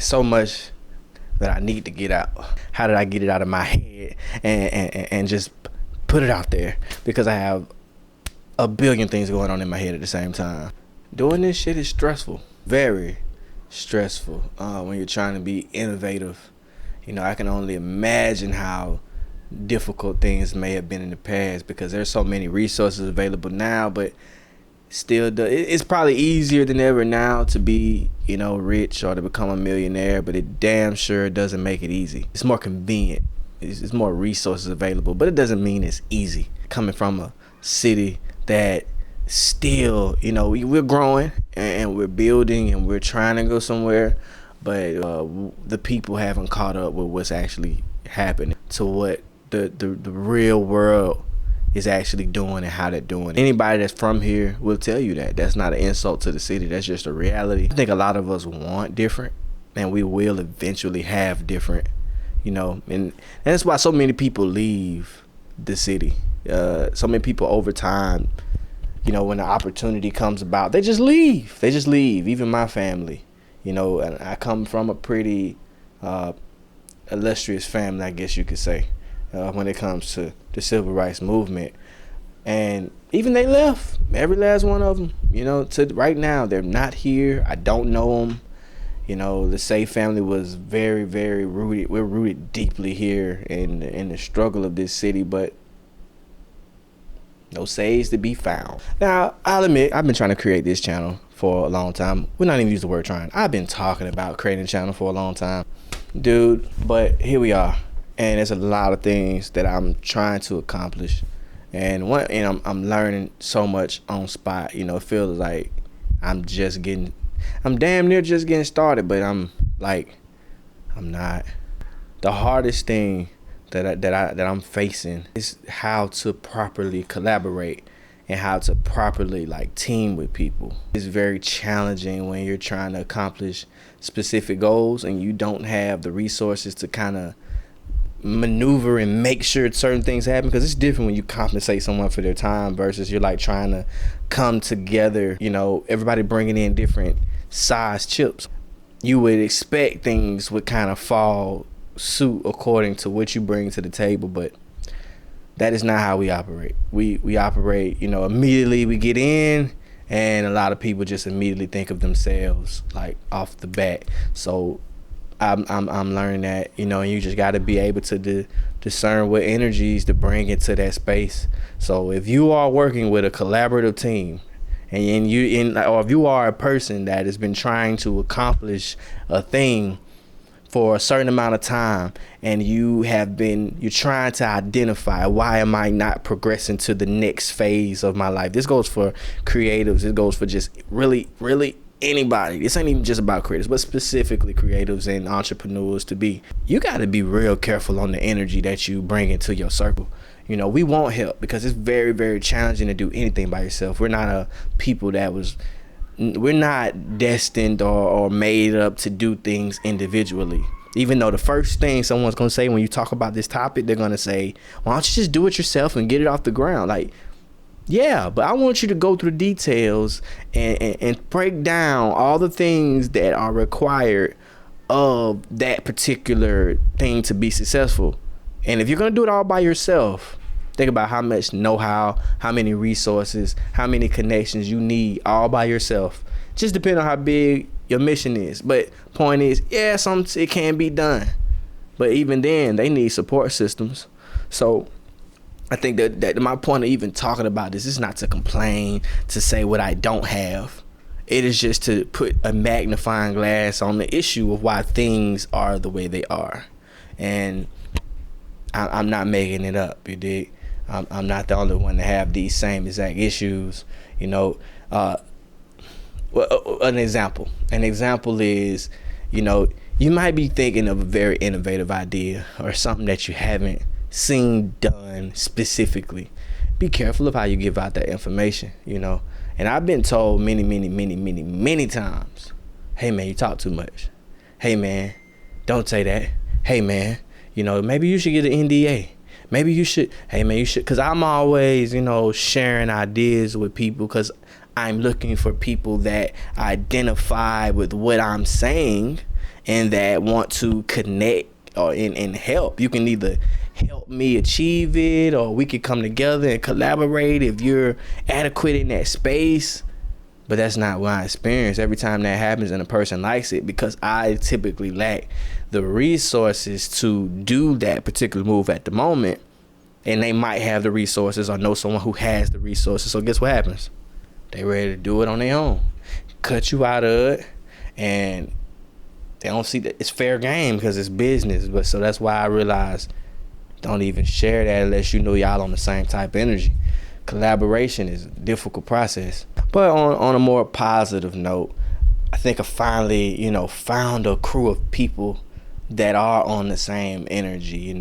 so much that I need to get out. How did I get it out of my head and just put it out there? Because I have a billion things going on in my head at the same time. Doing this shit is stressful, very stressful. When you're trying to be innovative, I can only imagine how difficult things may have been in the past, because there's so many resources available now, but still it's probably easier than ever now to be rich or to become a millionaire, but it damn sure doesn't make it easy. It's more convenient, it's more resources available, but it doesn't mean it's easy. Coming from a city that still, we're growing and we're building and we're trying to go somewhere, but the people haven't caught up with what's actually happening, to what the real world is actually doing and how they're doing it. Anybody that's from here will tell you that. That's not an insult to the city. That's just a reality. I think a lot of us want different, and we will eventually have different, and that's why so many people leave the city. So many people over time, when the opportunity comes about, they just leave. Even my family, and I come from a pretty illustrious family, I guess you could say, when it comes to the civil rights movement. And even they left, every last one of them, to right now, they're not here. I don't know them. The Seay family was very, very rooted. We're rooted deeply here in the struggle of this city, but no Says to be found. Now, I'll admit, I've been trying to create this channel for a long time. We're not even use the word trying. I've been talking about creating a channel for a long time, dude, but here we are. And there's a lot of things that I'm trying to accomplish, and I'm learning so much on spot. It feels like I'm damn near just getting started, but I'm not. The hardest thing that I'm facing is how to properly collaborate and how to properly team with people. It's very challenging when you're trying to accomplish specific goals and you don't have the resources to kind of maneuver and make sure certain things happen, because it's different when you compensate someone for their time versus you're trying to come together, everybody bringing in different size chips. You would expect things would kind of fall suit according to what you bring to the table, but that is not how we operate. We operate, immediately we get in, and a lot of people just immediately think of themselves off the bat. So I'm learning that, and you just got to be able to discern what energies to bring into that space. So if you are working with a collaborative team, or if you are a person that has been trying to accomplish a thing for a certain amount of time, and you're trying to identify, why am I not progressing to the next phase of my life? This goes for creatives. It goes for just really, really anybody. This ain't even just about creators, but specifically creatives and entrepreneurs. You got to be real careful on the energy that you bring into your circle. We won't help because it's very, very challenging to do anything by yourself. We're not we're not destined or made up to do things individually. Even though the first thing someone's going to say when you talk about this topic, they're going to say, why don't you just do it yourself and get it off the ground? Yeah, but I want you to go through the details and break down all the things that are required of that particular thing to be successful. And if you're going to do it all by yourself, think about how much know-how, how many resources, how many connections you need all by yourself. Just depending on how big your mission is. But point is, yeah, it can be done. But even then, they need support systems. So I think that my point of even talking about this is not to complain, to say what I don't have. It is just to put a magnifying glass on the issue of why things are the way they are. And I'm not making it up, you dig? I'm not the only one to have these same exact issues. Well, an example is, you might be thinking of a very innovative idea or something that you haven't seen done specifically. Be careful of how you give out that information, And I've been told many times, hey man, you talk too much. Hey man, don't say that. Hey man, maybe you should get an NDA. Maybe you should, hey man, you should, because I'm always, sharing ideas with people, because I'm looking for people that identify with what I'm saying and that want to connect or and help. You can either help me achieve it, or we could come together and collaborate if you're adequate in that space. But that's not what I experience every time that happens and a person likes it, because I typically lack the resources to do that particular move at the moment. And they might have the resources or know someone who has the resources. So guess what happens? They ready to do it on their own. Cut you out of it. And they don't see that it's fair game because it's business. But so that's why I realized, don't even share that unless you know y'all on the same type of energy. Collaboration is a difficult process. But on a more positive note, I think I finally, found a crew of people that are on the same energy.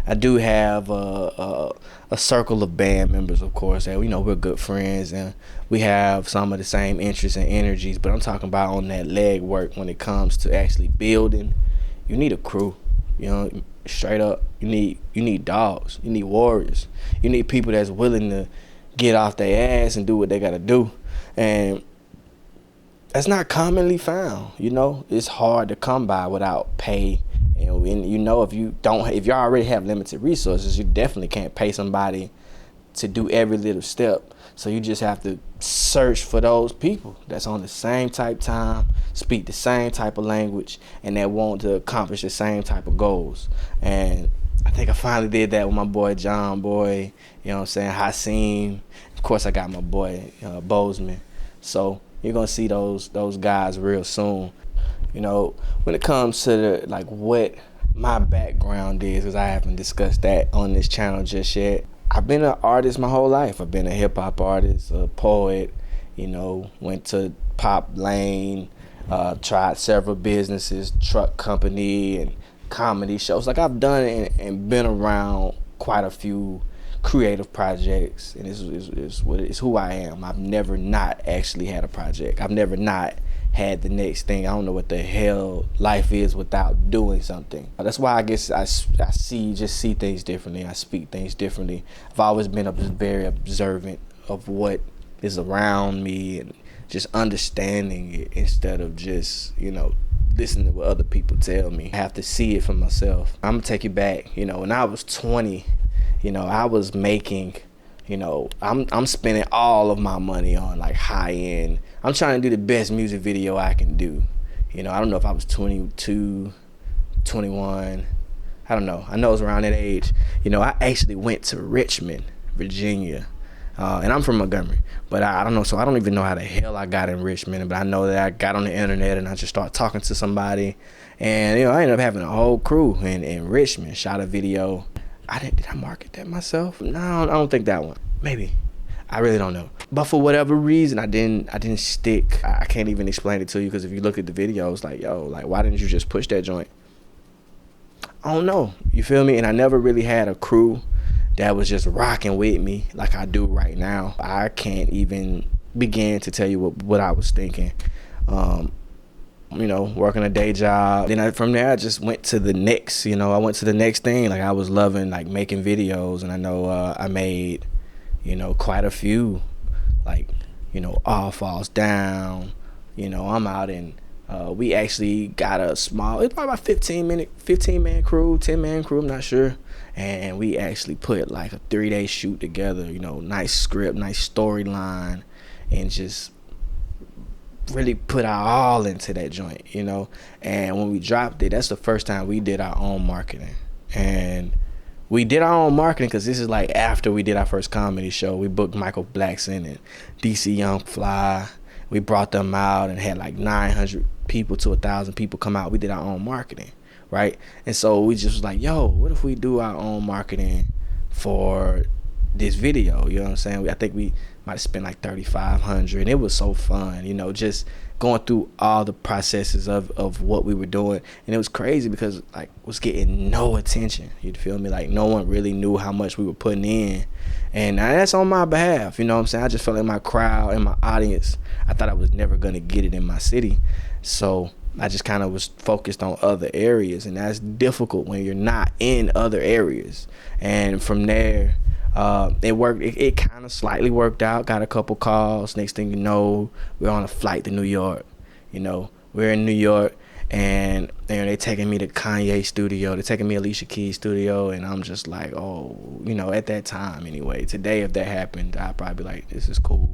I do have a circle of band members, of course, that we're good friends and we have some of the same interests and energies. But I'm talking about on that leg work when it comes to actually building. You need a crew, straight up. You need dogs. You need warriors. You need people that's willing to get off their ass and do what they gotta do. And that's not commonly found. It's hard to come by without pay. And if you already have limited resources, you definitely can't pay somebody to do every little step. So you just have to search for those people that's on the same type time, speak the same type of language, and that want to accomplish the same type of goals. And I think I finally did that with my boy John Boy, Hasim. Of course I got my boy Bozeman. So you're gonna see those guys real soon. When it comes to what my background is, because I haven't discussed that on this channel just yet. I've been an artist my whole life. I've been a hip hop artist, a poet, went to pop lane, tried several businesses, truck company and comedy shows. I've done it and been around quite a few creative projects, and it's who I am. I've never not actually had a project. I've never not had the next thing. I don't know what the hell life is without doing something. That's why I guess I see things differently. I speak things differently. I've always been very observant of what is around me and just understanding it instead of just, listening to what other people tell me. I have to see it for myself. I'm gonna take you back. When I was 20, I was making, I'm spending all of my money on high end. I'm trying to do the best music video I can do. I don't know if I was 22, 21. I don't know. I know it was around that age. I actually went to Richmond, Virginia. And I'm from Montgomery, but I don't know. So I don't even know how the hell I got in Richmond, but I know that I got on the internet and I just started talking to somebody. And, I ended up having a whole crew in Richmond, shot a video. Did I market that myself? No, I don't think that one. Maybe. I really don't know. But for whatever reason, I didn't stick. I can't even explain it to you, because if you look at the videos, why didn't you just push that joint? I don't know. You feel me? And I never really had a crew that was just rocking with me like I do right now. I can't even begin to tell you what I was thinking. Working a day job. Then from there, I just went to the next, I went to the next thing. I was loving making videos, and I know I made, quite a few, All Falls Down. I'm out in, we actually got a small, it's probably about 15-man crew, 10-man crew, I'm not sure. And we actually put a 3-day shoot together, nice script, nice storyline, and just really put our all into that joint, And when we dropped it, that's the first time we did our own marketing. And we did our own marketing because this is after we did our first comedy show. We booked Michael Blackson and DC Young Fly. We brought them out and had 900 people to 1,000 people come out. We did our own marketing, right? And so we just was yo, what if we do our own marketing for this video? You know what I'm saying? I think we might have spent $3,500, and it was so fun, just going through all the processes of what we were doing. And it was crazy because was getting no attention. You feel me? No one really knew how much we were putting in. And that's on my behalf, you know what I'm saying? I just felt like my crowd and my audience, I thought I was never gonna get it in my city. So I just kind of was focused on other areas, and that's difficult when you're not in other areas. And from there, it worked. It kind of slightly worked out. Got a couple calls. Next thing you know, we're on a flight to New York. We're in New York, and they taking me to Kanye studio, they're taking me Alicia Keys studio, and I'm just like, oh, you know, at that time anyway. Today, if that happened, I'd probably be like, this is cool.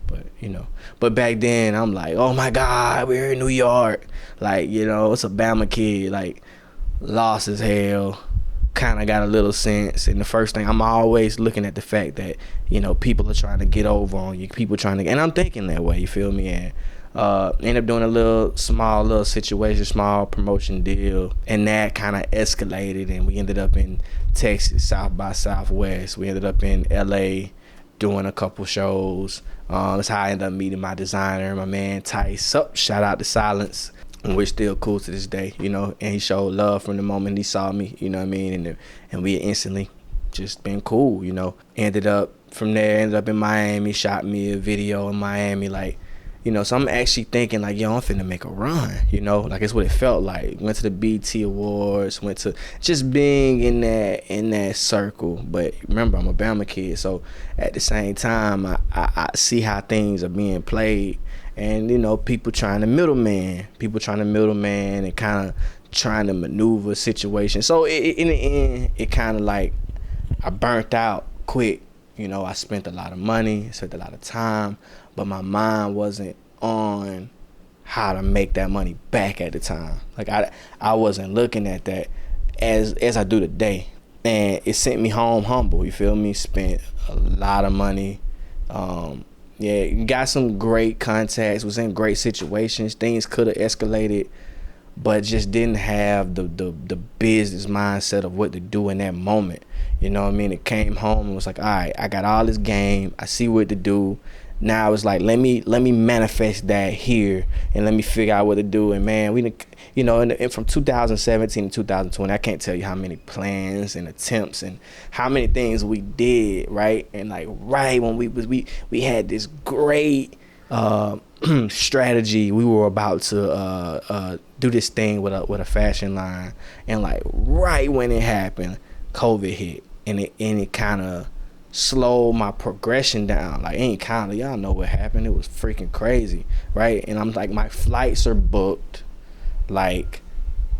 But, you know, but back then I'm like, oh my God, we're in New York. Like, you know, it's a Bama kid, like, lost as hell, kind of got a little sense. And the first thing, I'm always looking at the fact that, you know, people are trying to get over on you, people trying to, and I'm thinking that way, you feel me? And ended up doing a small situation, small promotion deal, and that kind of escalated, and we ended up in Texas, South by Southwest. We ended up in LA doing a couple shows. That's how I ended up meeting my designer, my man Tice. Shout out to Silence. And we're still cool to this day, you know, and he showed love from the moment he saw me, you know what I mean? And we instantly just been cool, you know. Ended up in Miami, shot me a video in Miami, like, you know, so I'm actually thinking like, yo, I'm finna make a run, you know, like it's what it felt like. Went to the BT Awards, went to just being in that circle. But remember, I'm a Bama kid, so at the same time, I see how things are being played, and you know, people trying to middleman and kind of trying to maneuver situations. So in the end, it kind of like I burnt out quick. You know, I spent a lot of money, spent a lot of time, but my mind wasn't on how to make that money back at the time. Like I wasn't looking at that as I do today. And it sent me home humble, you feel me? Spent a lot of money. Got some great contacts, was in great situations. Things could have escalated, but just didn't have the business mindset of what to do in that moment. You know what I mean? It came home and was like, all right, I got all this game. I see what to do. Now it's like, let me manifest that here and let me figure out what to do. And man, we, you know, and from 2017 to 2020, I can't tell you how many plans and attempts and how many things we did, right? And like right when we had this great strategy. We were about to do this thing with a fashion line, and like right when it happened, COVID hit, and it kind of slowed my progression down. Like, y'all know what happened. It was freaking crazy, right? And I'm like, my flights are booked. Like,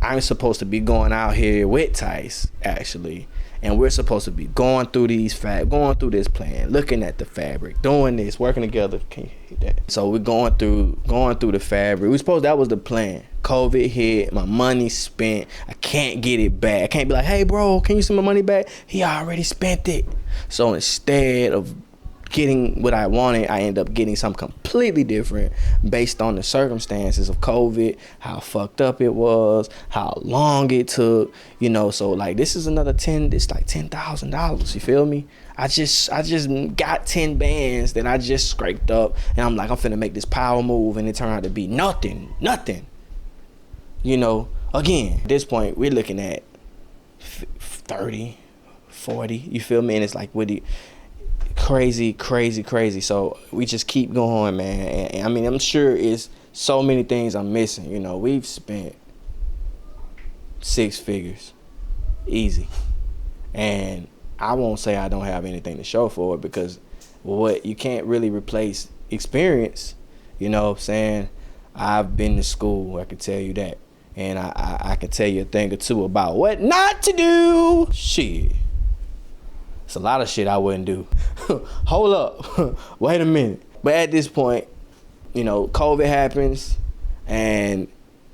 I'm supposed to be going out here with Tice, actually, and we're supposed to be going through this plan, looking at the fabric, doing this, working together. Can you hear that? So we're going through the fabric. That was the plan. COVID hit, my money spent. I can't get it back. I can't be like, hey bro, can you send my money back? He already spent it. So instead of getting what I wanted, I end up getting something completely different based on the circumstances of COVID, how fucked up it was, how long it took, you know. So like, this is another it's like $10,000, you feel me? I just got 10 bands that I just scraped up, and I'm like, I'm finna make this power move, and it turned out to be nothing. You know, again, at this point, we're looking at 30, 40, you feel me? And it's like, with the crazy. So we just keep going, man. And I mean, I'm sure it's so many things I'm missing. You know, we've spent 6 figures, easy. And I won't say I don't have anything to show for it, because you can't really replace experience. You know what I'm saying? I've been to school, I can tell you that. And I can tell you a thing or two about what not to do. Shit. It's a lot of shit I wouldn't do. Hold up. Wait a minute. But at this point, you know, COVID happens, and,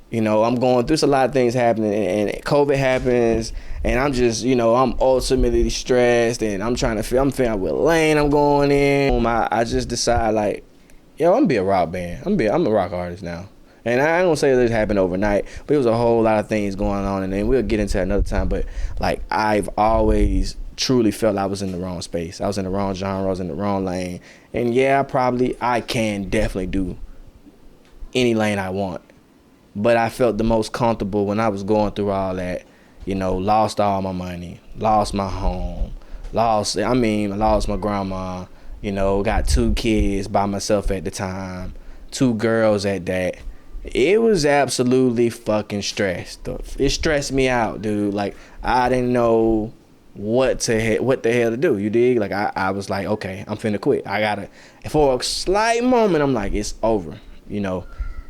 you know, I'm going through a lot of things happening, and COVID happens, and I'm just, you know, I'm ultimately stressed, and I'm figuring out what lane I'm going in. I just decide, like, yo, I'm gonna be a rock band. I'm a rock artist now. And I ain't gonna say this happened overnight, but it was a whole lot of things going on, and then we'll get into that another time. But like, I've always truly felt I was in the wrong space. I was in the wrong genre, I was in the wrong lane. And yeah, I can definitely do any lane I want. But I felt the most comfortable when I was going through all that, you know, lost all my money, lost my home, lost my grandma, you know, got 2 kids by myself at the time, 2 girls at that. It was absolutely fucking stressed. It stressed me out, dude. Like, I didn't know what the hell to do, you dig? Like, I was like, okay, I'm finna quit. For a slight moment, I'm like, it's over, you know.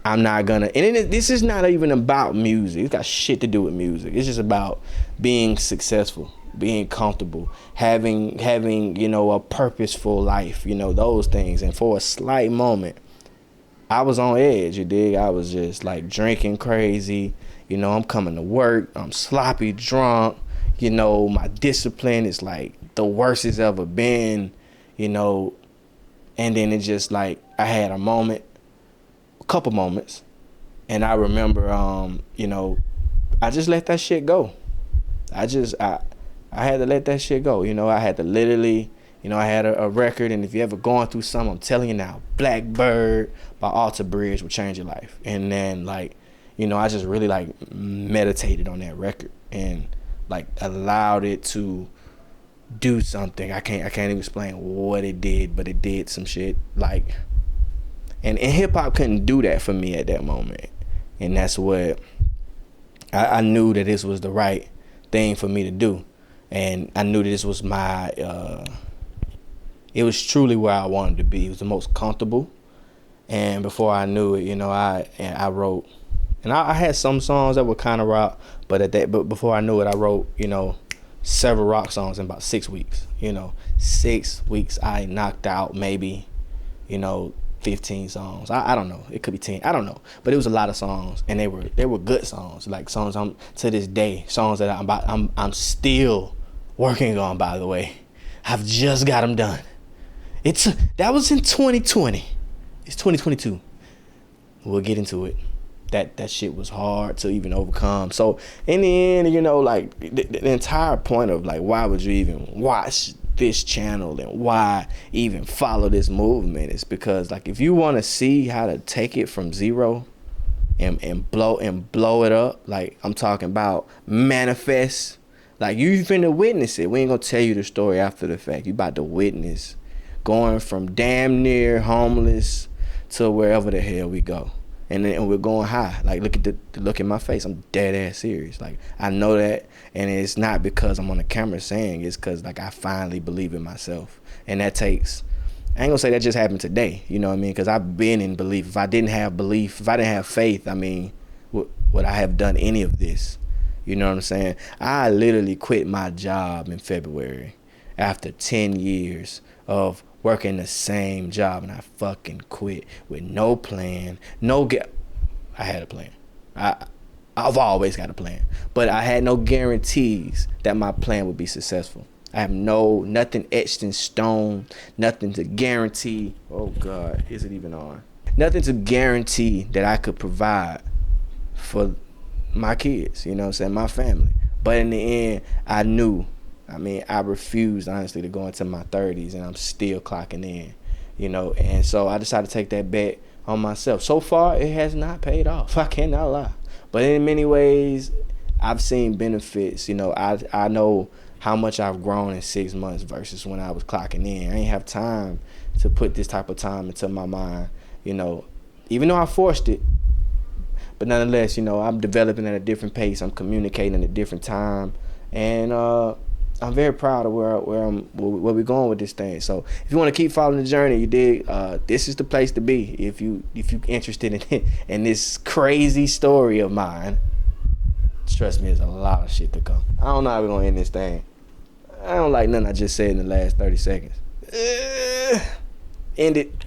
I'm not gonna, and this is not even about music. It's got shit to do with music. It's just about being successful, being comfortable, having a purposeful life, those things. And for a slight moment, I was on edge, you dig? I was just like drinking crazy. I'm coming to work, I'm sloppy drunk, my discipline is like the worst it's ever been, and then it just like, I had a couple moments, and I remember, I just let that shit go. I had to let that shit go. I had to literally, I had a record, and if you ever going through something, I'm telling you now, Blackbird by Alter Bridge will change your life. And then like, I just really like meditated on that record and like allowed it to do something. I can't even explain what it did, but it did some shit like. And hip hop couldn't do that for me at that moment. And that's what I knew, that this was the right thing for me to do. And I knew that this was my, it was truly where I wanted to be. It was the most comfortable. And before I knew it, I wrote, and I had some songs that were kind of rock, but before I knew it, I wrote, several rock songs in about 6 weeks. 6 weeks I knocked out maybe, 15 songs. I don't know. It could be 10. I don't know. But it was a lot of songs, and they were good songs. Like songs I'm to this day, songs that I'm still working on, by the way. I've just got them done. That was in 2020. It's 2022. We'll get into it. That shit was hard to even overcome. So in the end, like the entire point of like, why would you even watch this channel and why even follow this movement is because like, if you want to see how to take it from zero and blow it up, like I'm talking about manifest, like you finna witness it. We ain't gonna tell you the story after the fact. You about to witness going from damn near homeless to wherever the hell we go. And we're going high. Like, look at my face. I'm dead ass serious. Like, I know that, and it's not because I'm on the camera saying, it's because like I finally believe in myself. And that takes, I ain't gonna say that just happened today, you know what I mean? Because I've been in belief. If I didn't have belief, if I didn't have faith, I mean, would I have done any of this? You know what I'm saying? I literally quit my job in February after 10 years of working the same job, and I fucking quit with no plan, I had a plan. I've always got a plan, but I had no guarantees that my plan would be successful. I have nothing etched in stone, nothing to guarantee. Oh God, is it even on? Nothing to guarantee that I could provide for my kids, you know what I'm saying, my family. But in the end, I refused, honestly, to go into my 30s, and I'm still clocking in, and so I decided to take that bet on myself. So far, it has not paid off. I cannot lie. But in many ways, I've seen benefits. I know how much I've grown in 6 months versus when I was clocking in. I ain't have time to put this type of time into my mind, even though I forced it. But nonetheless, I'm developing at a different pace. I'm communicating at a different time. And I'm very proud of where we're going with this thing. So if you want to keep following the journey, you dig, this is the place to be. If you interested in this crazy story of mine, trust me, there's a lot of shit to come. I don't know how we're going to end this thing. I don't like nothing I just said in the last 30 seconds. End it.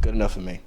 Good enough for me.